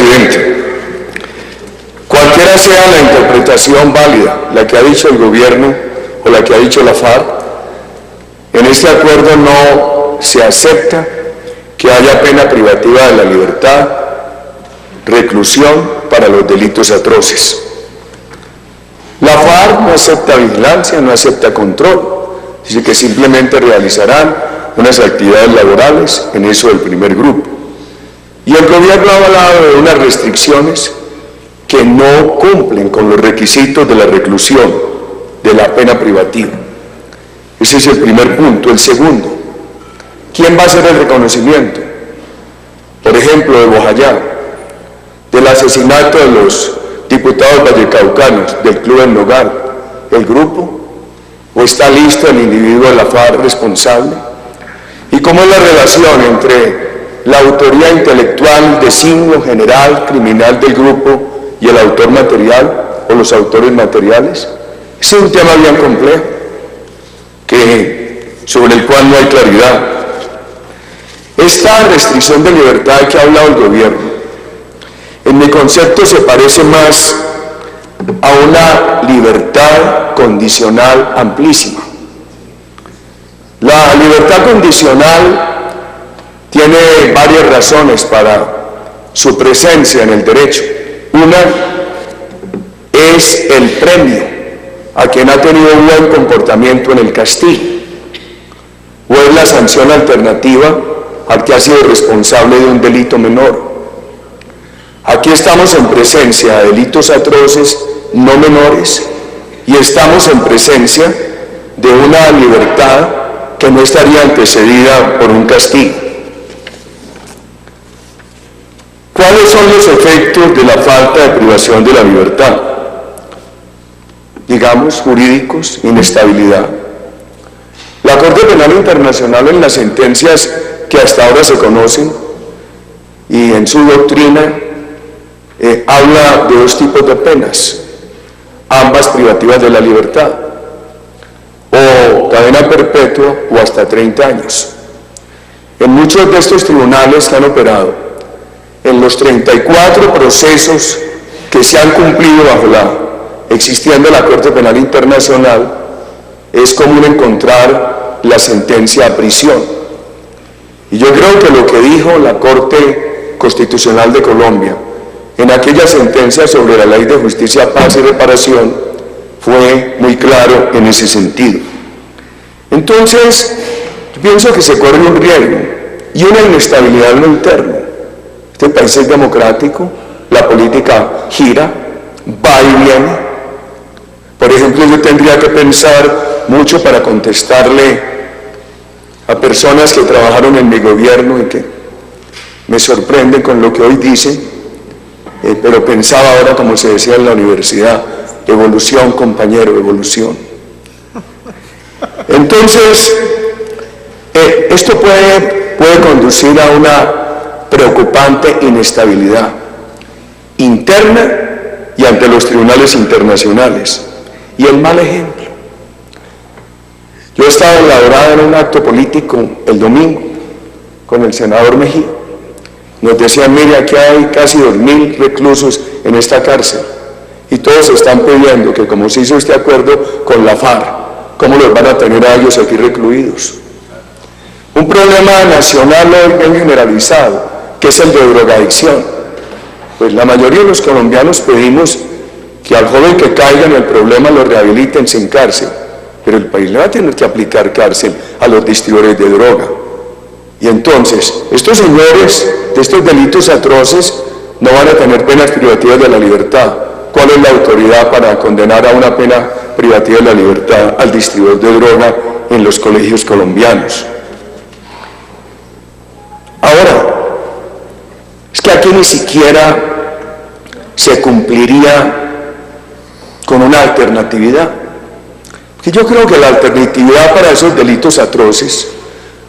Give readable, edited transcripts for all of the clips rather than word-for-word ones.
presidente. Cualquiera sea la interpretación válida, la que ha dicho el gobierno o la que ha dicho la FARC, en este acuerdo no se acepta que haya pena privativa de la libertad, reclusión para los delitos atroces. La FARC no acepta vigilancia, no acepta control, dice que simplemente realizarán unas actividades laborales en eso del primer grupo. Y el gobierno ha hablado de unas restricciones que no cumplen con los requisitos de la reclusión, de la pena privativa. Ese es el primer punto. El segundo, ¿quién va a hacer el reconocimiento? Por ejemplo, de Bojayá, del asesinato de los diputados vallecaucanos, del Club El Nogal, el grupo, ¿o está listo el individuo de la FARC responsable? ¿Y cómo es la relación entre la autoría intelectual, designio general, criminal del grupo y el autor material o los autores materiales? Ese es un tema bien complejo, sobre el cual no hay claridad. Esta restricción de libertad que ha hablado el gobierno, en mi concepto se parece más a una libertad condicional amplísima. La libertad condicional tiene varias razones para su presencia en el derecho. Una es el premio a quien ha tenido un buen comportamiento en el castigo, o es la sanción alternativa al que ha sido responsable de un delito menor. Aquí estamos en presencia de delitos atroces no menores y estamos en presencia de una libertad que no estaría antecedida por un castigo. ¿Cuáles son los efectos de la falta de privación de la libertad? Digamos, jurídicos, inestabilidad. La Corte Penal Internacional, en las sentencias que hasta ahora se conocen y en su doctrina, habla de dos tipos de penas, ambas privativas de la libertad, o cadena perpetua o hasta 30 años. En muchos de estos tribunales que han operado, en los 34 procesos que se han cumplido existiendo la Corte Penal Internacional, es común encontrar la sentencia a prisión. Y yo creo que lo que dijo la Corte Constitucional de Colombia en aquella sentencia sobre la Ley de Justicia, Paz y Reparación fue muy claro en ese sentido. Entonces, yo pienso que se corre un riesgo y una inestabilidad en lo interno. Este país es democrático, la política gira, va y viene. Por ejemplo, yo tendría que pensar mucho para contestarle a personas que trabajaron en mi gobierno y que me sorprenden con lo que hoy dicen, pero pensaba ahora, como se decía en la universidad, evolución, compañero, evolución. Entonces, esto puede conducir a una preocupante inestabilidad interna y ante los tribunales internacionales. Y el mal ejemplo. Yo estaba elaborado en un acto político el domingo con el senador Mejía. Nos decían, mire, aquí hay casi 2.000 reclusos en esta cárcel y todos están pidiendo que, como se hizo este acuerdo con la FARC, ¿cómo los van a tener a ellos aquí recluidos? Un problema nacional hoy bien generalizado, que es el de drogadicción. Pues la mayoría de los colombianos pedimos que al joven que caiga en el problema lo rehabiliten sin cárcel, pero el país le va a tener que aplicar cárcel a los distribuidores de droga. Y entonces, estos señores de estos delitos atroces no van a tener penas privativas de la libertad. ¿Cuál es la autoridad para condenar a una pena privativa de la libertad al distribuidor de droga en los colegios colombianos? Ahora, es que aquí ni siquiera se cumpliría con una alternatividad. Porque yo creo que la alternatividad para esos delitos atroces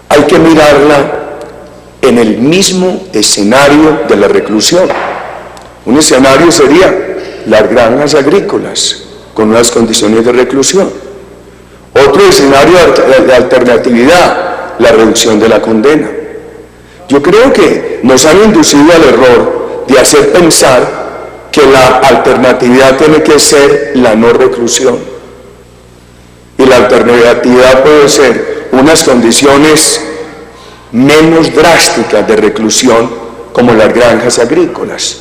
hay que mirarla en el mismo escenario de la reclusión. Un escenario sería las granjas agrícolas con unas condiciones de reclusión. Otro escenario de alternatividad, la reducción de la condena. Yo creo que nos han inducido al error de hacer pensar que la alternatividad tiene que ser la no reclusión. Y la alternatividad puede ser unas condiciones menos drásticas de reclusión, como las granjas agrícolas,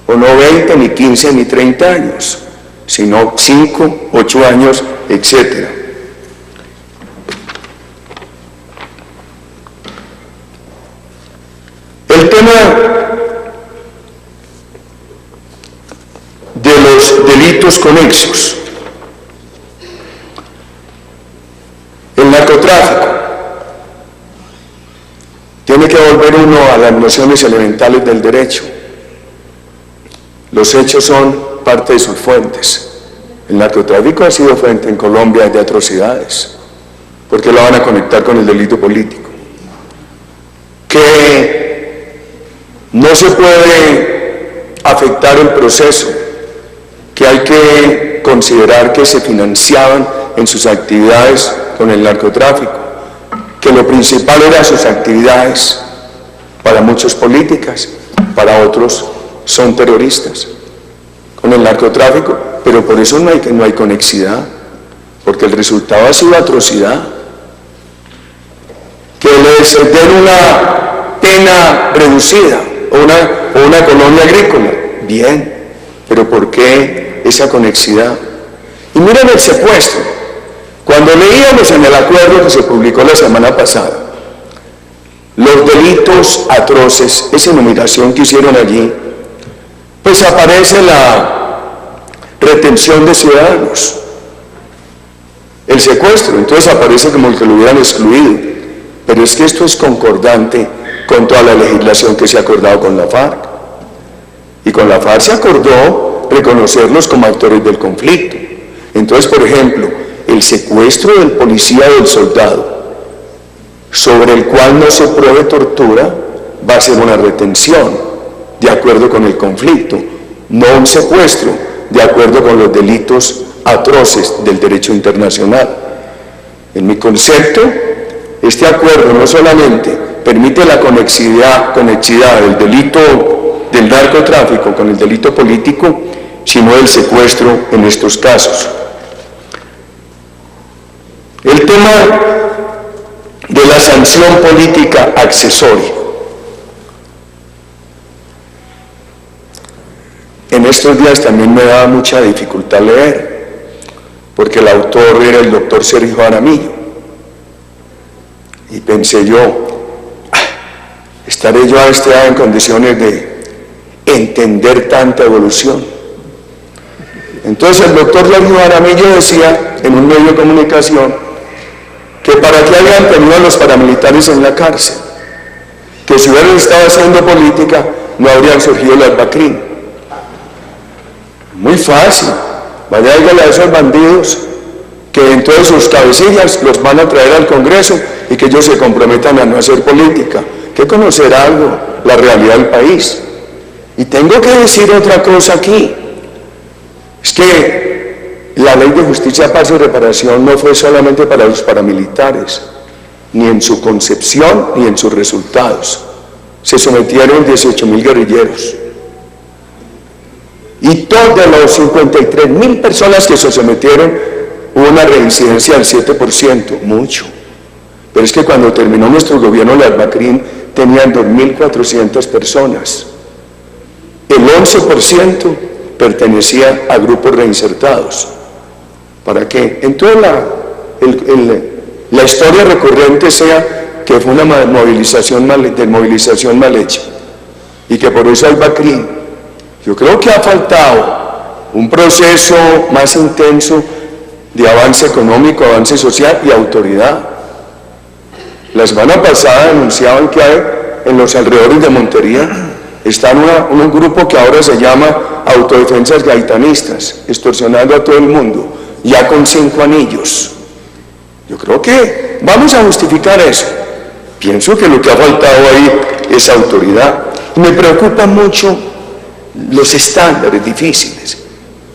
o no 20, ni 15, ni 30 años, sino 5, 8 años, etc. El tema de los delitos conexos. El narcotráfico. Tiene que volver uno a las nociones elementales del derecho. Los hechos son parte de sus fuentes. El narcotráfico ha sido fuente en Colombia de atrocidades. ¿Por qué lo van a conectar con el delito político? Que no se puede afectar el proceso, que hay que considerar que se financiaban en sus actividades con el narcotráfico, que lo principal eran sus actividades, para muchos políticas, para otros son terroristas, con el narcotráfico, pero por eso no hay conexidad, porque el resultado ha sido atrocidad. Que les den una pena reducida o una colonia agrícola, bien, pero ¿por qué esa conexidad? Y miren el secuestro. Cuando leíamos en el acuerdo que se publicó la semana pasada, los delitos atroces, esa enumeración que hicieron allí, pues aparece la retención de ciudadanos, el secuestro, entonces aparece como el que lo hubieran excluido, pero es que esto es concordante con toda la legislación que se ha acordado con la FARC, y con la FARC se acordó reconocerlos como actores del conflicto. Entonces, por ejemplo, el secuestro del policía o del soldado, sobre el cual no se pruebe tortura, va a ser una retención, de acuerdo con el conflicto, no un secuestro, de acuerdo con los delitos atroces del derecho internacional. En mi concepto, este acuerdo no solamente permite la conexidad del delito del narcotráfico con el delito político, sino el secuestro en estos casos. El tema de la sanción política accesoria. En estos días también me daba mucha dificultad leer, porque el autor era el doctor Sergio Jaramillo. Y pensé yo, ¿estaré yo a esta edad en condiciones de entender tanta evolución? Entonces el doctor Sergio Jaramillo decía en un medio de comunicación que para qué habían tenido a los paramilitares en la cárcel, que si hubieran estado haciendo política no habrían surgido las BACRIM. Muy fácil, vaya dígale a esos bandidos que dentro de sus cabecillas los van a traer al Congreso y que ellos se comprometan a no hacer política, que conocer algo, la realidad del país. Y tengo que decir otra cosa aquí, es que la ley de justicia, paz y reparación no fue solamente para los paramilitares, ni en su concepción ni en sus resultados. Se sometieron 18.000 guerrilleros. Y todos los 53.000 personas que se sometieron, hubo una reincidencia del 7%, mucho. Pero es que cuando terminó nuestro gobierno, las BACRIM tenían 2.400 personas. El 11% pertenecía a grupos reinsertados. ¿Para qué? Entonces la historia recurrente sea que fue una movilización mal hecha y que por eso hay BACRIM. Yo creo que ha faltado un proceso más intenso de avance económico, avance social y autoridad. La semana pasada anunciaban que hay en los alrededores de Montería está un grupo que ahora se llama Autodefensas Gaitanistas, extorsionando a todo el mundo, ya con 5 anillos. Yo creo que vamos a justificar eso. Pienso que lo que ha faltado ahí es autoridad. Y me preocupan mucho los estándares difíciles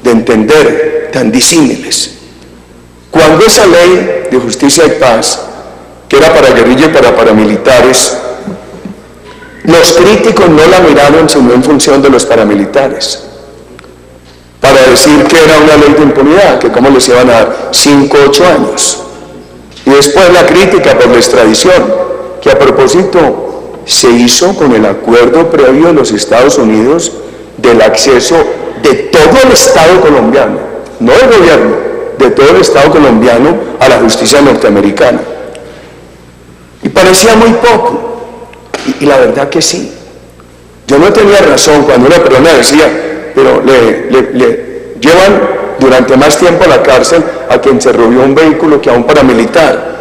de entender, tan disímiles. Cuando esa ley de justicia y paz, que era para guerrilla y para paramilitares, Los críticos no la miraron sino en función de los paramilitares, para decir que era una ley de impunidad, que cómo les iban a dar 5 o 8 años. Y después la crítica por la extradición, que a propósito se hizo con el acuerdo previo de los Estados Unidos del acceso de todo el Estado colombiano, no del gobierno, de todo el Estado colombiano a la justicia norteamericana. Y parecía muy poco, y la verdad que sí. Yo no tenía razón cuando una persona decía, pero le llevan durante más tiempo a la cárcel a quien se robó un vehículo que a un paramilitar.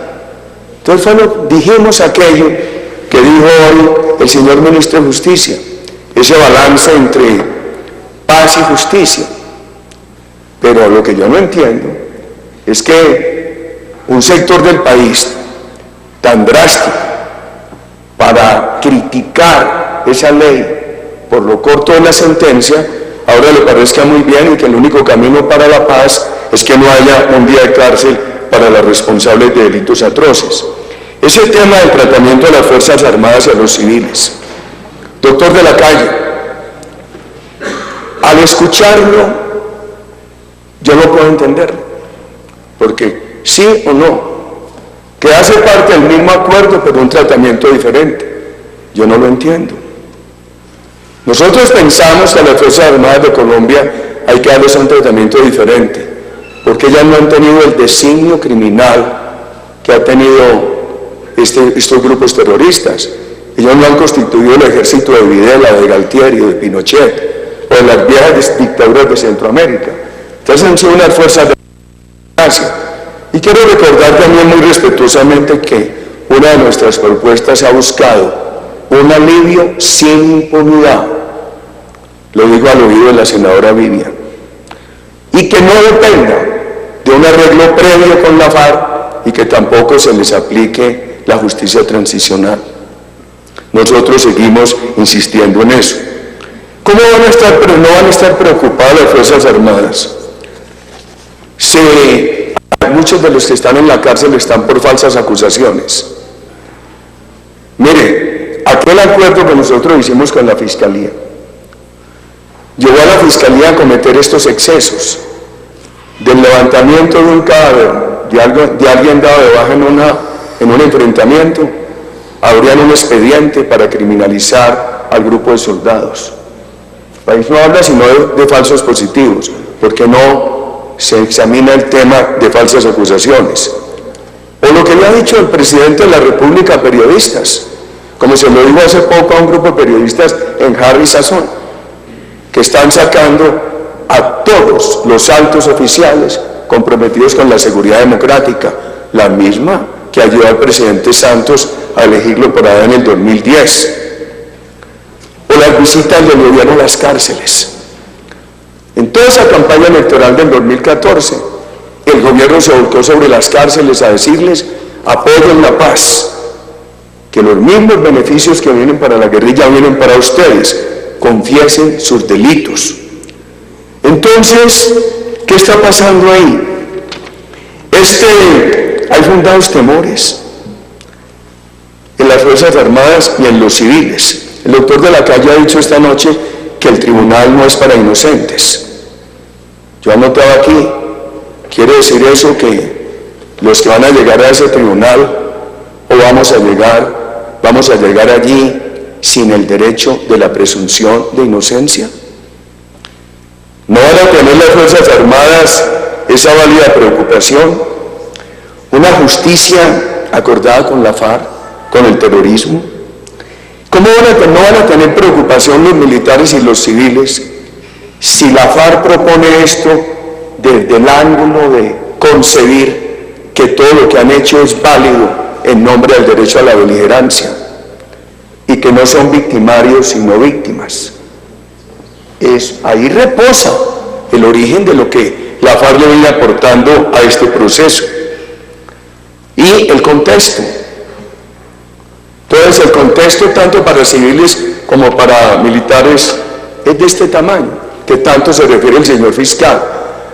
Entonces dijimos aquello que dijo hoy el señor ministro de Justicia, ese balance entre paz y justicia. Pero lo que yo no entiendo es que un sector del país tan drástico para criticar esa ley por lo corto de la sentencia, ahora le parezca muy bien y que el único camino para la paz es que no haya un día de cárcel para los responsables de delitos atroces. Es el tema del tratamiento de las Fuerzas Armadas y a los civiles. Doctor de la Calle, al escucharlo, yo no puedo entenderlo, porque sí o no, que hace parte del mismo acuerdo, pero un tratamiento diferente. Yo no lo entiendo. Nosotros pensamos que a las Fuerzas Armadas de Colombia hay que darles un tratamiento diferente, porque ellas no han tenido el designio criminal que ha tenido estos grupos terroristas. Ellos no han constituido el ejército de Videla, de Galtieri, de Pinochet, o de las viejas dictaduras de Centroamérica. Entonces han sido unas fuerzas de democracia. Y quiero recordar también muy respetuosamente que una de nuestras propuestas ha buscado un alivio sin impunidad, lo digo al oído de la senadora Vivian, y que no dependa de un arreglo previo con la FARC y que tampoco se les aplique la justicia transicional. Nosotros seguimos insistiendo en eso. ¿Cómo van a estar, pero no van a estar preocupadas las Fuerzas Armadas? Muchos de los que están en la cárcel están por falsas acusaciones. Mire, aquel acuerdo que nosotros hicimos con la Fiscalía llevó a la Fiscalía a cometer estos excesos del levantamiento de un cadáver de alguien dado de baja en un enfrentamiento. Abrían un expediente para criminalizar al grupo de soldados. El país no habla sino de falsos positivos, porque no se examina el tema de falsas acusaciones. O lo que le ha dicho el presidente de la República a periodistas, como se lo dijo hace poco a un grupo de periodistas en Harry Sazón, que están sacando a todos los altos oficiales comprometidos con la seguridad democrática, la misma que ayudó al presidente Santos a elegirlo por allá en el 2010. O las visitas del gobierno a las cárceles. En toda esa campaña electoral del 2014, el gobierno se volcó sobre las cárceles a decirles: apoyen la paz, que los mismos beneficios que vienen para la guerrilla vienen para ustedes, confiesen sus delitos. Entonces, ¿qué está pasando ahí? Hay fundados temores en las Fuerzas Armadas y en los civiles. El doctor de la Calle ha dicho esta noche que el tribunal no es para inocentes. Yo anotaba aquí, quiere decir eso que los que van a llegar a ese tribunal o vamos a llegar allí sin el derecho de la presunción de inocencia. ¿No van a tener las Fuerzas Armadas esa válida preocupación? Una justicia acordada con la FARC, con el terrorismo. ¿Cómo no van a tener preocupación los militares y los civiles si la FARC propone esto desde el ángulo de concebir que todo lo que han hecho es válido en nombre del derecho a la beligerancia y que no son victimarios sino víctimas? Ahí reposa el origen de lo que la FARC le viene aportando a este proceso. Y el contexto. Entonces el contexto tanto para civiles como para militares es de este tamaño, que tanto se refiere el señor fiscal.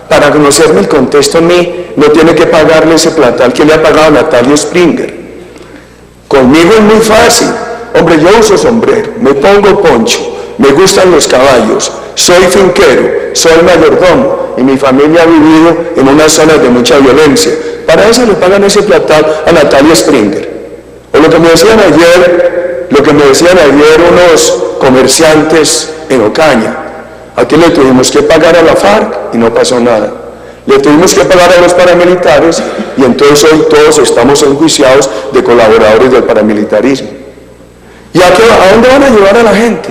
Para conocerme el contexto a mí no tiene que pagarle ese platal que le ha pagado Natalia Springer. Conmigo es muy fácil, Hombre, yo uso sombrero, me pongo poncho, me gustan los caballos, soy finquero, soy mayordomo y mi familia ha vivido en unas zonas de mucha violencia. Para eso le pagan ese platal a Natalia Springer. O lo que me decían ayer unos comerciantes en Ocaña. Aquí le tuvimos que pagar a la FARC y no pasó nada. Le tuvimos que pagar a los paramilitares y entonces hoy todos estamos enjuiciados de colaboradores del paramilitarismo. ¿Y a dónde van a llevar a la gente?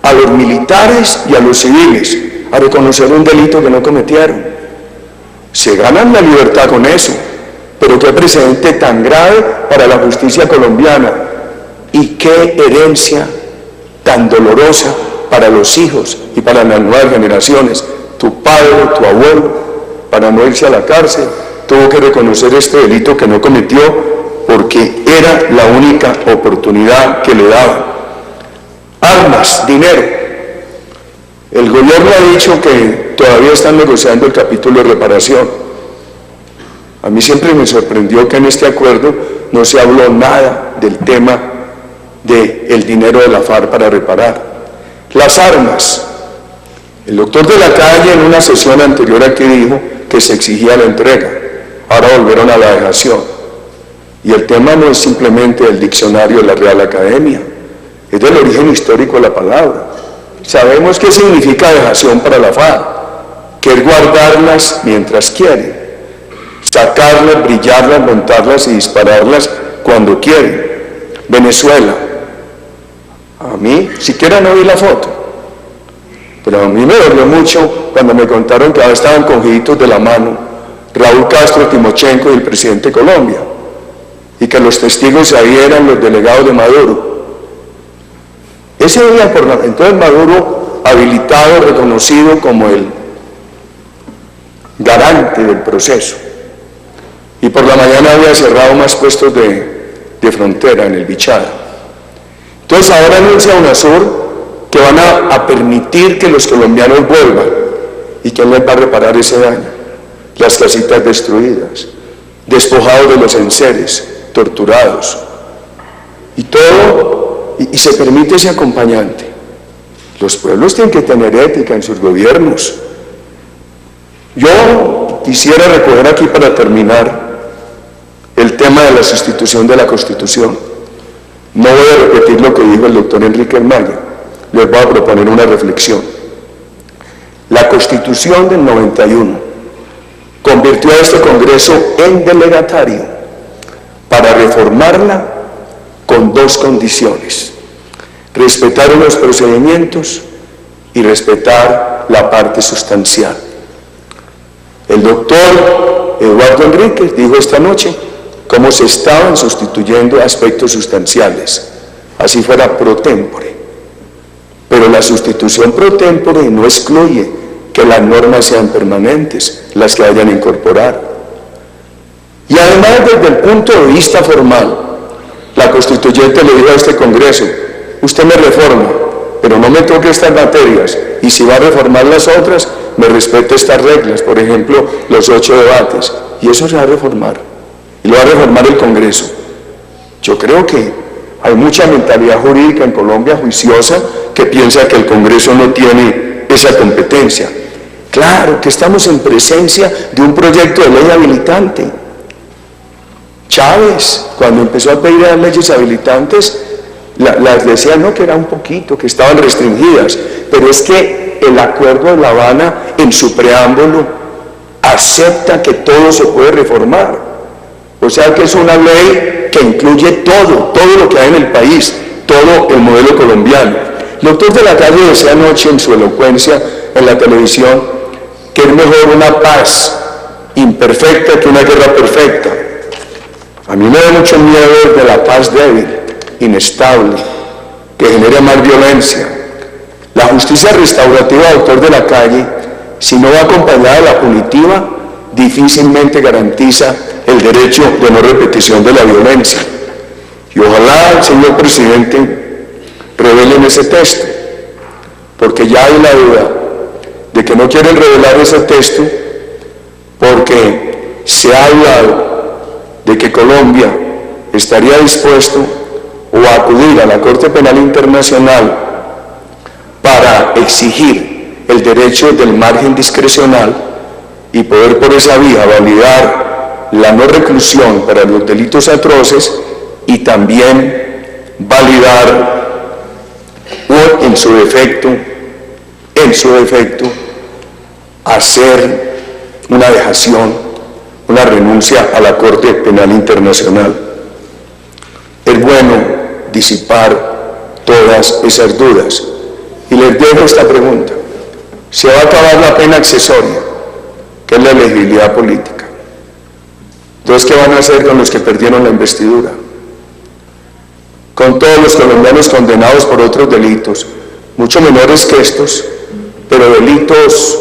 A los militares y a los civiles a reconocer un delito que no cometieron. Se ganan la libertad con eso, pero qué precedente tan grave para la justicia colombiana y qué herencia tan dolorosa para los hijos y para las nuevas generaciones. Tu padre, tu abuelo, para no irse a la cárcel, tuvo que reconocer este delito que no cometió porque era la única oportunidad que le daban. Armas, dinero. El gobierno ha dicho que todavía están negociando el capítulo de reparación. A mí siempre me sorprendió que en este acuerdo no se habló nada del tema del dinero de la FARC para reparar. Las armas. El doctor de la Calle en una sesión anterior aquí dijo que se exigía la entrega. Ahora volvieron a la dejación. Y el tema no es simplemente el diccionario de la Real Academia, es del origen histórico de la palabra. Sabemos qué significa dejación para la FARC, que es guardarlas mientras quieren, sacarlas, brillarlas, montarlas y dispararlas cuando quieren. Venezuela, a mí siquiera no vi la foto, pero a mí me dolió mucho cuando me contaron que ahora estaban cogiditos de la mano Raúl Castro, Timochenko y el presidente de Colombia, y que los testigos ahí eran los delegados de Maduro. Ese día, entonces Maduro, habilitado, reconocido como el garante del proceso, y por la mañana había cerrado más puestos de frontera en el Bichada. Entonces ahora anuncia UNASUR que van a permitir que los colombianos vuelvan. ¿Y quién les va a reparar ese daño? Las casitas destruidas, despojados de los enseres, torturados, y todo, y se permite ese acompañante. Los pueblos tienen que tener ética en sus gobiernos. Yo quisiera recoger aquí para terminar el tema de la sustitución de la Constitución. No voy a repetir lo que dijo el doctor Enrique Maya, les voy a proponer una reflexión. La Constitución del 91 convirtió a este Congreso en delegatario para reformarla con dos condiciones: respetar unos procedimientos y respetar la parte sustancial. El doctor Eduardo Enríquez dijo esta noche cómo se estaban sustituyendo aspectos sustanciales, así fuera pro tempore. Pero la sustitución pro tempore no excluye que las normas sean permanentes, las que vayan a incorporar. Y además, desde el punto de vista formal, la constituyente le dijo a este Congreso: usted me reforma, pero no me toque estas materias, y si va a reformar las otras, me respete estas reglas, por ejemplo, los 8 debates, y eso se va a reformar, y lo va a reformar el Congreso. Yo creo que hay mucha mentalidad jurídica en Colombia juiciosa que piensa que el Congreso no tiene esa competencia. Claro que estamos en presencia de un proyecto de ley habilitante. Chávez, cuando empezó a pedir las leyes habilitantes, las decía no, que era un poquito, que estaban restringidas, pero es que el Acuerdo de La Habana en su preámbulo acepta que todo se puede reformar, o sea que es una ley que incluye todo lo que hay en el país, todo el modelo colombiano. El doctor de la Calle decía anoche en su elocuencia en la televisión que es mejor una paz imperfecta que una guerra perfecta. A mí me da mucho miedo de la paz débil, inestable, que genera más violencia. La justicia restaurativa, doctor de la Calle, si no va acompañada de la punitiva, difícilmente garantiza el derecho de no repetición de la violencia. Y ojalá el señor presidente revelen ese texto, porque ya hay la duda de que no quieren revelar ese texto porque se ha hablado de que Colombia estaría dispuesto o o acudir a la Corte Penal Internacional para exigir el derecho del margen discrecional y poder por esa vía validar la no reclusión para los delitos atroces y también validar o en su defecto, hacer una dejación, una renuncia a la Corte Penal Internacional. Es bueno disipar todas esas dudas. Y les dejo esta pregunta: ¿se va a acabar la pena accesoria, que es la elegibilidad política? Entonces, ¿qué van a hacer con los que perdieron la investidura? Con todos los colombianos condenados por otros delitos, mucho menores que estos, pero delitos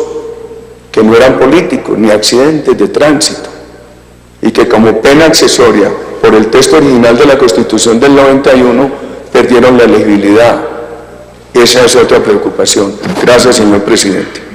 que no eran políticos, ni accidentes de tránsito, y que como pena accesoria, por el texto original de la Constitución del 91, perdieron la elegibilidad. Esa es otra preocupación. Gracias, señor presidente.